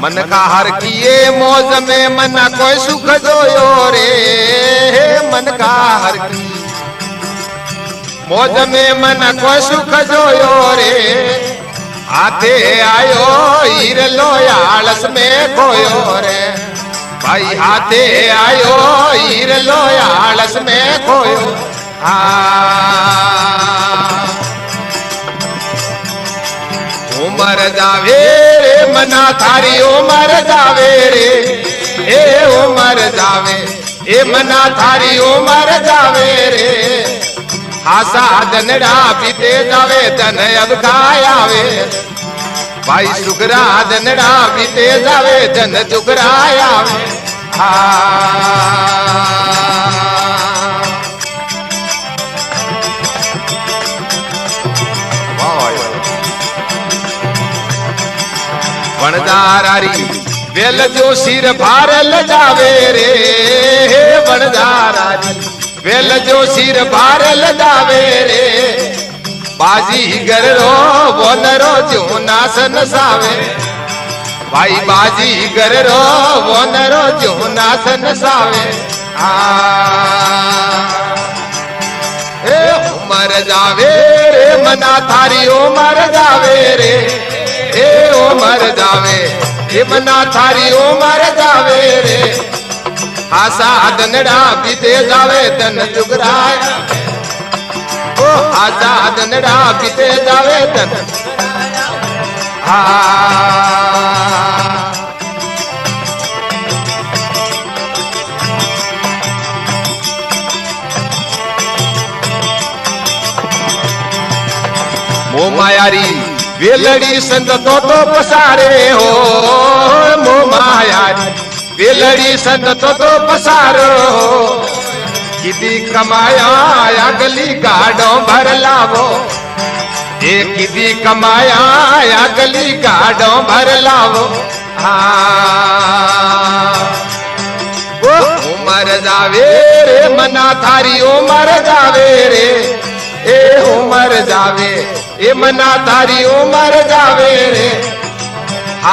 मन का हर किए मौज में मन कोई सुख जोयो रे, मन का हर की मौज में मन कोई सुख जोयो रे, आते आयो हीर लो आलस में खोयो रे, भाई हाथे आयो हीर लो आलस में खोयो। उमर जावे रे मना थारी उमर जावे रे, ए उमर जावे ए मना थारी उमर जावे रे, आशा दनड़ा पीते जावे धन अब खायावे, भाई सुगरा दनड़ा पीते जावे धन दुगरायावे। वनदारी वेल जो सिर भार लजावे रे, वनदारी वेल जो सिर भार लजावे रे, बाजी गर रो बोनरो जो नासन सावे, भाई बाजी गर रो बोनरो जो नासन सावे। उमर जावे रे मना थारी उमर जावे रे, ए उमर जावे ए मना थारी उमर जावे रे, आशा दनड़ा बीते जावे धन जुगराय, ओ आशा दनड़ा बीते जावे धन। मो मायारी वेलड़ी संत तो पसारे हो, मो मायारी वेलड़ी संत तो पसारो हो, किदी कमाया अगली गाड़ो भर लावो, ए किदी कमाया अगली गाड़ो भर लावो। ओ उमर जावे रे मना थारी उमर जावे रे, ए उमर जावे ए मना थारी उमर जावे रे,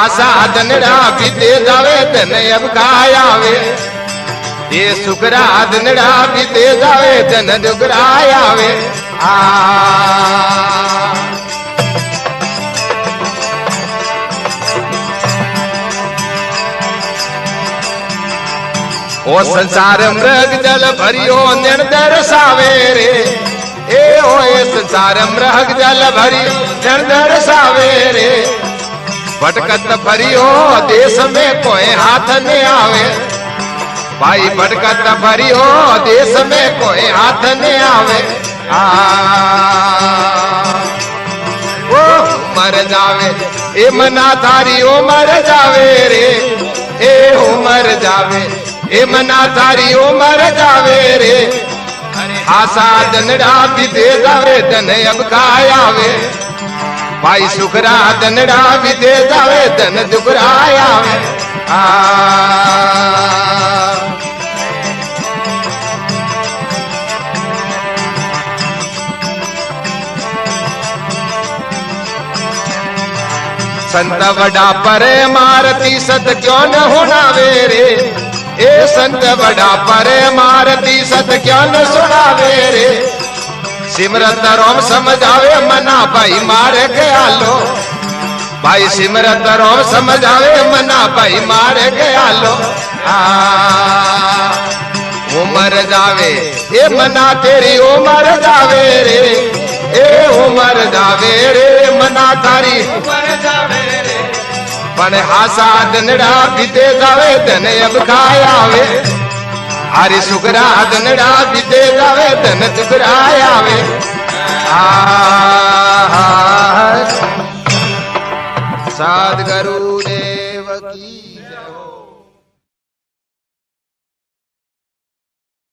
आशा दनड़ा बीते जावे धन अब खायावे, ये सुगरा दनड़ा बीते जावे धन दुगरायावे। ओ संसार मृग जल भरियो निर्दर सावे रे, ए ओ संसार मृग जल भरियो निर्दर सावे रे, भटकत भरियो देश में कोई हाथ नहीं आवे, भाई भटकत भरियो देश में कोई हाथ नहीं आवे। ओ मर जावे ए मना थारी उमर जावे रे, ए उमर जावे ए मना थारी उमर जावे रे, आशा दनड़ा बीते जावे धन अब खायावे, भाई सुखरा दनड़ा बीते जावे धन दुगरायावे। संत बड़ा परे मारती सत क्यों न होनावे रे, ए संत बड़ा परे मारती सत क्यों न सुनावे रे, सिमरत रोम समझावे मना भाई मारे गया लो, भाई सिमरत रोम समझावे मना भाई मारे गया लो। उमर जावे ए मना तेरी उमर जावे रे, ए उमर जावे रे मना थारी उमर जावे रे, पण हासा दनड़ा बीते जावे धन अब खायावे, हरि सुगरा दनड़ा बीते जावे धन दुगरायावे। साध गुरु